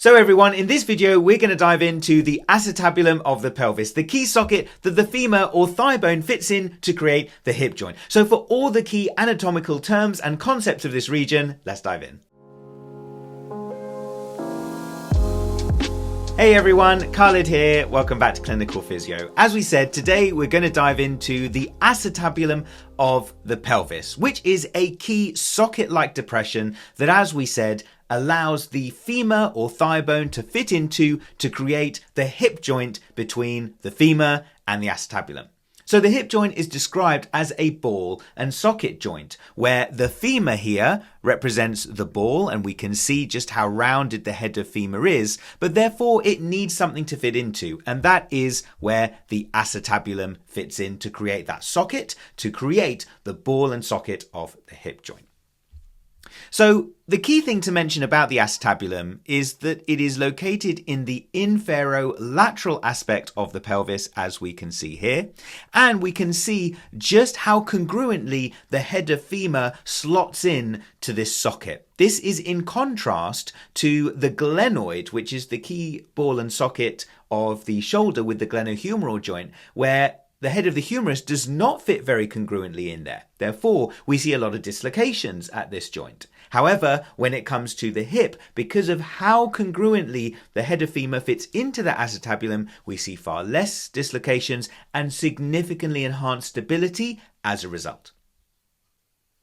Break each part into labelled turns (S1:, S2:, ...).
S1: So everyone, in this video, we're going to dive into the acetabulum of the pelvis, the key socket that the femur or thigh bone fits in to create the hip joint. So for all the key anatomical terms and concepts of this region, let's dive in. Hey everyone, Khalid here. Welcome back to Clinical Physio. As we said, today we're going to dive into the acetabulum of the pelvis, which is a key socket-like depression that, as we said, allows the femur or thigh bone to fit into to create the hip joint between the femur and the acetabulum. So the hip joint is described as a ball and socket joint, where the femur here represents the ball, and we can see just how rounded the head of femur is, but therefore it needs something to fit into, and that is where the acetabulum fits in to create that socket, to create the ball and socket of the hip joint. So the key thing to mention about the acetabulum is that it is located in the inferolateral aspect of the pelvis, as we can see here, and we can see just how congruently the head of femur slots in to this socket. This is in contrast to the glenoid, which is the key ball and socket of the shoulder with the glenohumeral joint, where the head of the humerus does not fit very congruently in there. Therefore, we see a lot of dislocations at this joint. However, when it comes to the hip, because of how congruently the head of femur fits into the acetabulum, we see far less dislocations and significantly enhanced stability as a result.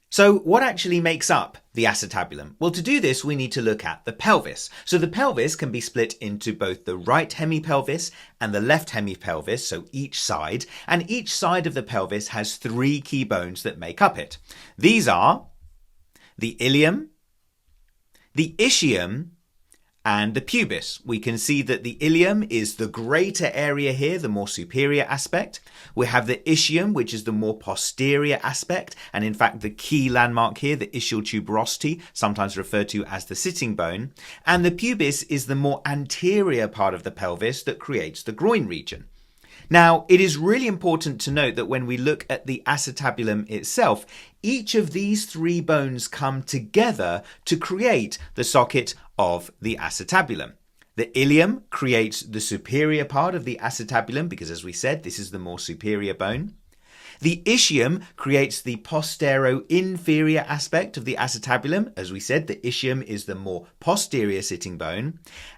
S1: So what actually makes up the acetabulum? Well, to do this, we need to look at the pelvis. So the pelvis can be split into both the right hemipelvis and the left hemipelvis, so each side, and each side of the pelvis has three key bones that make up it. These are the ilium, the ischium, and the pubis. We can see that the ilium is the greater area here, the more superior aspect. We have the ischium, which is the more posterior aspect, and in fact the key landmark here, the ischial tuberosity, sometimes referred to as the sitting bone. And the pubis is the more anterior part of the pelvis that creates the groin region. Now, it is really important to note that when we look at the acetabulum itself, each of these three bones come together to create the socket of the acetabulum. The ilium creates the superior part of the acetabulum because, as we said, this is the more superior bone. The ischium creates the postero-inferior aspect of the acetabulum. As we said, the ischium is the more posterior sitting bone.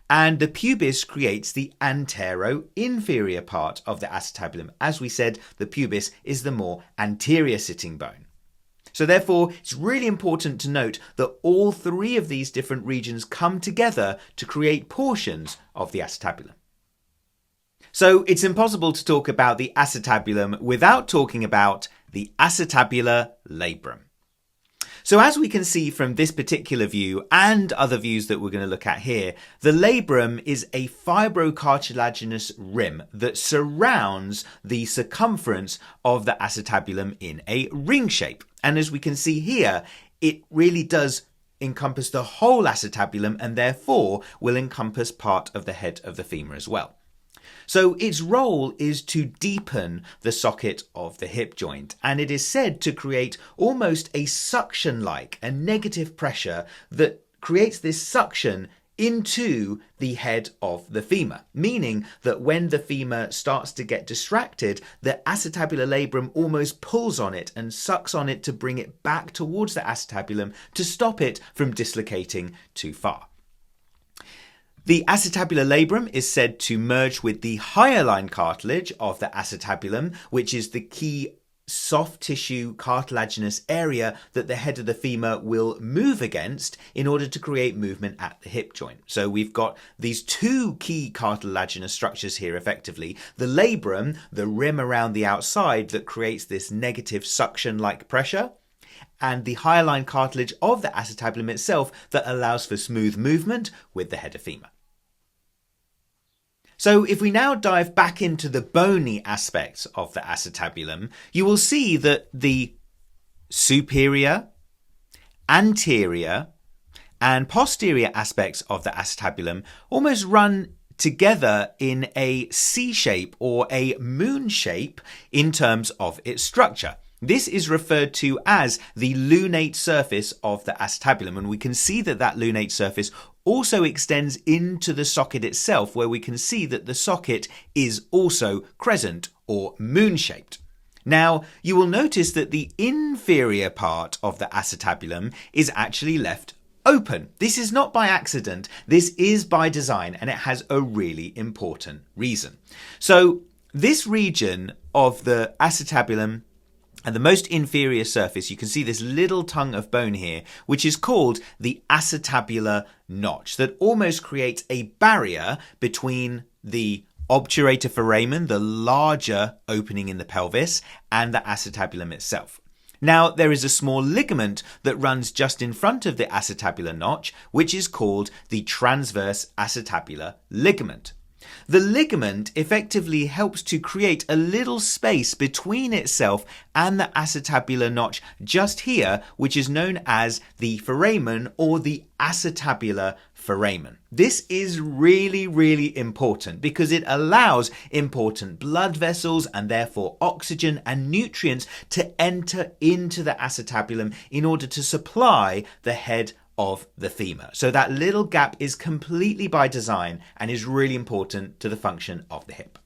S1: And the pubis creates the antero-inferior part of the acetabulum. As we said, the pubis is the more anterior sitting bone. So therefore, it's really important to note that all three of these different regions come together to create portions of the acetabulum. So it's impossible to talk about the acetabulum without talking about the acetabular labrum. So as we can see from this particular view and other views that we're going to look at here, the labrum is a fibrocartilaginous rim that surrounds the circumference of the acetabulum in a ring shape. And as we can see here, it really does encompass the whole acetabulum and therefore will encompass part of the head of the femur as well. So its role is to deepen the socket of the hip joint, and it is said to create almost a suction-like, a negative pressure that creates this suction into the head of the femur, meaning that when the femur starts to get distracted, the acetabular labrum almost pulls on it and sucks on it to bring it back towards the acetabulum to stop it from dislocating too far. The acetabular labrum is said to merge with the hyaline cartilage of the acetabulum, which is the key soft tissue cartilaginous area that the head of the femur will move against in order to create movement at the hip joint. So we've got these two key cartilaginous structures here effectively. The labrum, the rim around the outside that creates this negative suction-like pressure, and the hyaline cartilage of the acetabulum itself that allows for smooth movement with the head of femur. So if we now dive back into the bony aspects of the acetabulum, you will see that the superior, anterior, and posterior aspects of the acetabulum almost run together in a C shape or a moon shape in terms of its structure. This is referred to as the lunate surface of the acetabulum, and we can see that that lunate surface also extends into the socket itself, where we can see that the socket is also crescent or moon-shaped. Now, you will notice that the inferior part of the acetabulum is actually left open. This is not by accident, this is by design, and it has a really important reason. So, this region of the acetabulum and the most inferior surface, you can see this little tongue of bone here, which is called the acetabular notch, that almost creates a barrier between the obturator foramen, the larger opening in the pelvis, and the acetabulum itself. Now, there is a small ligament that runs just in front of the acetabular notch, which is called the transverse acetabular ligament. The ligament effectively helps to create a little space between itself and the acetabular notch just here, which is known as the foramen or the acetabular foramen. This is really, really important because it allows important blood vessels and therefore oxygen and nutrients to enter into the acetabulum in order to supply the head of the femur. So that little gap is completely by design and is really important to the function of the hip.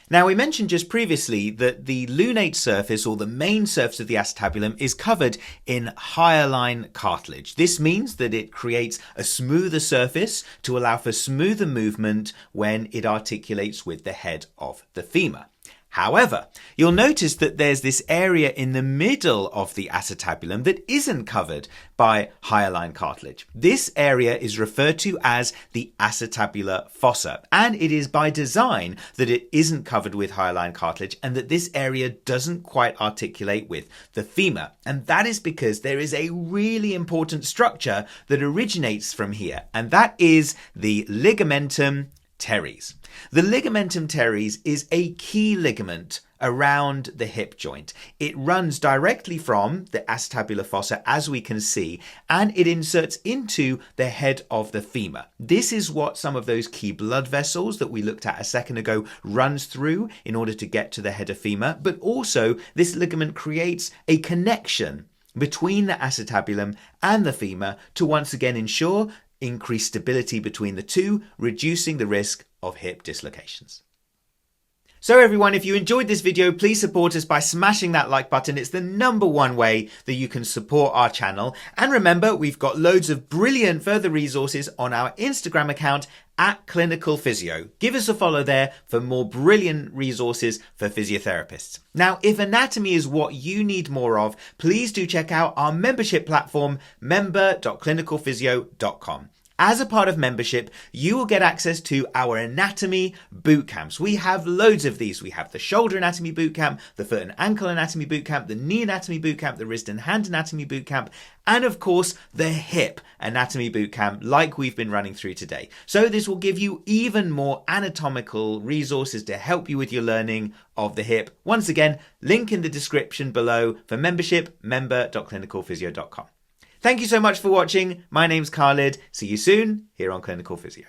S1: Now, we mentioned just previously that the lunate surface, or the main surface of the acetabulum, is covered in hyaline cartilage. This means that it creates a smoother surface to allow for smoother movement when it articulates with the head of the femur. However, you'll notice that there's this area in the middle of the acetabulum that isn't covered by hyaline cartilage. This area is referred to as the acetabular fossa, and it is by design that it isn't covered with hyaline cartilage and that this area doesn't quite articulate with the femur. And that is because there is a really important structure that originates from here, and that is the ligamentum teres. The ligamentum teres is a key ligament around the hip joint. It runs directly from the acetabular fossa, as we can see, and it inserts into the head of the femur. This is what some of those key blood vessels that we looked at a second ago runs through in order to get to the head of femur, but also this ligament creates a connection between the acetabulum and the femur to once again ensure increased stability between the two, reducing the risk of hip dislocations. So everyone, if you enjoyed this video, please support us by smashing that like button. It's the #1 way that you can support our channel. And remember, we've got loads of brilliant further resources on our Instagram account @Clinical Physio. Give us a follow there for more brilliant resources for physiotherapists. Now, if anatomy is what you need more of, please do check out our membership platform, member.clinicalphysio.com. As a part of membership, you will get access to our anatomy bootcamps. We have loads of these. We have the shoulder anatomy bootcamp, the foot and ankle anatomy bootcamp, the knee anatomy bootcamp, the wrist and hand anatomy bootcamp, and of course, the hip anatomy bootcamp like we've been running through today. So this will give you even more anatomical resources to help you with your learning of the hip. Once again, link in the description below for membership, member.clinicalphysio.com. Thank you so much for watching. My name's Khalid. See you soon here on Clinical Physio.